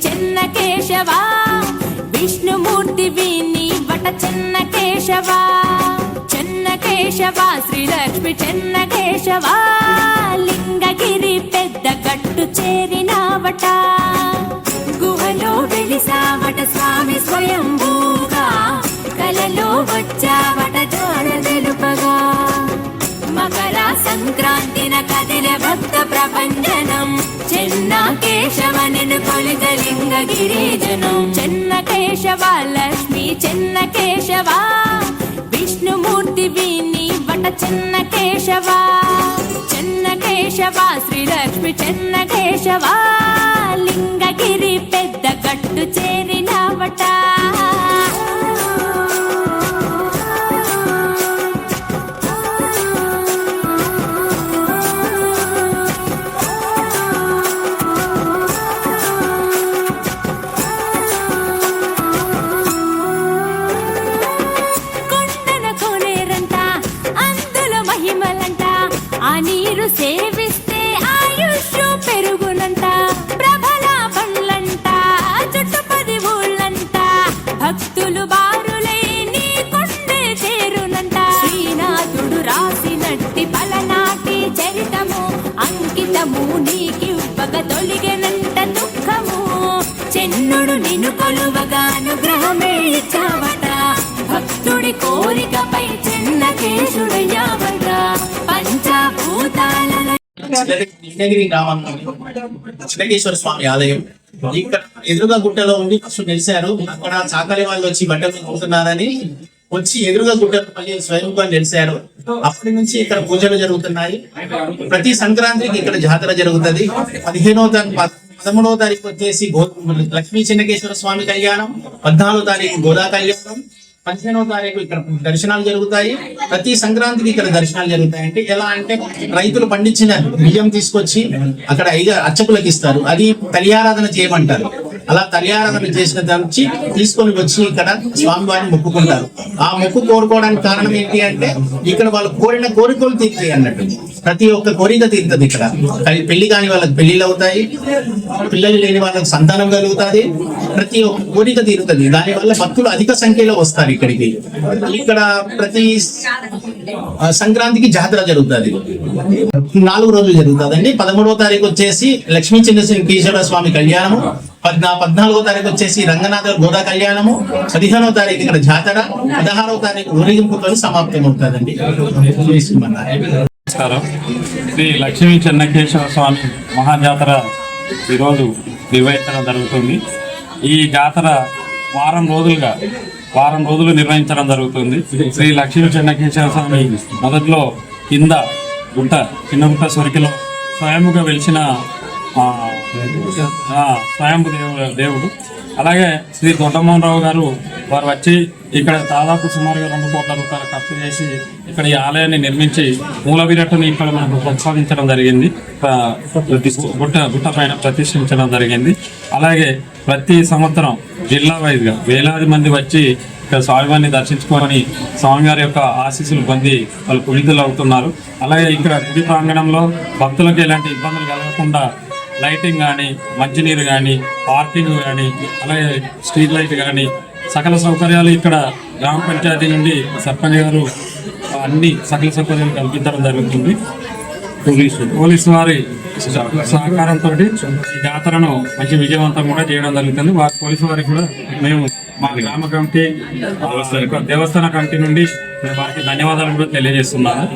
చెన్న కేశవా విష్ణుమూర్తివి నీవట చెన్న కేశవా చెన్న కేశవా శ్రీలక్ష్మి చెన్న కేశవా లింగగిరి పెద్ద గట్టు చేరినావట గుహలో వెలిసావట స్వామి స్వయంభూగా కలలో వచ్చావట జాడ తెలుపగా మకర సంక్రాంతిన కదిలే భక్త ప్రపంచనం చెన్న కేశవనెను కొలిత లింగగిరిజనం చెన్న కేశవ లక్ష్మి చెన్న కేశవా విష్ణుమూర్తివి నీవట చెన్న కేశవా చెన్న కేశవా శ్రీలక్ష్మి చెన్న కేశవా లింగగిరి పెద్ద గట్టు చేరినావట ఆ నీరు సేవిస్తే ఆయుష్ పెరుగునంట ప్రభల పండ్లంట చుట్టుపది ఊళ్ళంట భక్తులు బారులై నీ కొండే చేరునంట శ్రీనాథుడు రాసినట్టి పలనాటి చరితము అంకితము నీకివ్వగ తొలిగెనంట దుఃఖము చెన్నుడు నిన్ను కొలువగా అనుగ్రహమే ఇచ్చావట భక్తుడి కోరికపై చెన్న కేశుడయ్యావగా చిన్నగిరి గ్రామంలోని చిన్నకేశ్వర స్వామి ఆలయం ఇక్కడ ఎదురుగా గుట్టలో ఉండి ఫస్ట్ నిలిచారు. అక్కడ చాకలి వాళ్ళు వచ్చి బట్టలు అవుతున్నారని వచ్చి ఎదురుగా గుట్టలు మళ్ళీ స్వయంగా నిలిచారు. అప్పటి నుంచి ఇక్కడ పూజలు జరుగుతున్నాయి. ప్రతి సంక్రాంతికి ఇక్కడ జాతర జరుగుతుంది. 13వ తారీఖు వచ్చేసి లక్ష్మీ చిన్నకేశ్వర స్వామి కళ్యాణం, 14వ తారీఖు గోదా కళ్యాణం, 15వ తారీఖు ఇక్కడ దర్శనాలు జరుగుతాయి. ప్రతి సంక్రాంతికి ఇక్కడ దర్శనాలు జరుగుతాయి. అంటే ఎలా అంటే రైతులు పండించిన బియ్యం తీసుకొచ్చి అక్కడ అర్చకులకు ఇస్తారు. అది తలియారాధన చేయమంటారు. అలా తలియారాధన చేసిన దానికి తీసుకొని వచ్చి ఇక్కడ స్వామివారిని మొక్కుకుంటారు. ఆ మొక్కు కోరుకోవడానికి కారణం ఏంటి అంటే ఇక్కడ వాళ్ళు కోరిన కోరికలు తీరుతాయి అన్నట్టు. ప్రతి ఒక్క కోరిక తీరుతుంది. ఇక్కడ పెళ్లి కాని వాళ్ళకి పెళ్లిళ్ళు అవుతాయి, పిల్లలు లేని వాళ్ళకి సంతానం కలుగుతుంది, ప్రతి ఒక్క కోరిక తీరుతుంది. దానివల్ల భక్తులు అధిక సంఖ్యలో వస్తారు ఇక్కడికి. ఇక్కడ ప్రతి సంక్రాంతికి జాతర జరుగుతుంది. 4 రోజులు జరుగుతుందండి. 13వ తారీఖు వచ్చేసి లక్ష్మీ చిన్నకేశ్వర స్వామి కళ్యాణము, 14వ తారీఖు వచ్చేసి రంగనాథ గోదా కళ్యాణము, 15వ తారీఖు ఇక్కడ జాతర, 16వ తారీఖు ఊరేగింపుతో సమాప్తం అవుతుందండి. నమస్కారం. శ్రీ లక్ష్మీ చెన్నకేశవ స్వామి మహాజాతర ఈరోజు నిర్వహించడం జరుగుతుంది. ఈ జాతర వారం రోజులు నిర్వహించడం జరుగుతుంది. శ్రీ లక్ష్మీ చెన్నకేశవ స్వామి మొదట్లో కింద చిన్న గుట్ట సొరికిలో స్వయంగా వెలిసిన స్వయంభు దేవుడు. అలాగే శ్రీ దొడ్డమోహన్ రావు గారు వారు వచ్చి ఇక్కడ దాదాపు సుమారుగా 2 కోట్ల రూపాయలు ఖర్చు చేసి ఇక్కడ ఈ ఆలయాన్ని నిర్మించి మూల విరాట్టుని ఇక్కడ మనకు ప్రతిపాదించడం జరిగింది. గుట్ట పైన ప్రతిష్ఠించడం జరిగింది. అలాగే ప్రతి సంవత్సరం జిల్లా వైజ్గా వేలాది మంది వచ్చి ఇక్కడ స్వామివారిని దర్శించుకోవాలని స్వామివారి యొక్క ఆశీస్సులు పొంది వాళ్ళు పునీతులు అవుతున్నారు. అలాగే ఇక్కడ గుడి ప్రాంగణంలో భక్తులకు ఎలాంటి ఇబ్బందులు కలగకుండా లైటింగ్ కానీ, మంచినీరు కానీ, పార్కింగ్ కానీ, అలాగే స్ట్రీట్ లైట్ కానీ సకల సౌకర్యాలు ఇక్కడ గ్రామ పంచాయతీ నుండి సర్పంచ్ గారు అన్ని సకల సౌకర్యాలు కల్పించడం జరుగుతుంది. పోలీసు వారి సహకారంతో ఈ జాతరను మంచి విజయవంతం కూడా చేయడం జరుగుతుంది. పోలీసు వారికి కూడా మేము మా గ్రామ కమిటీ దేవస్థాన కమిటీ నుండి వారికి ధన్యవాదాలు కూడా తెలియజేస్తున్నాము.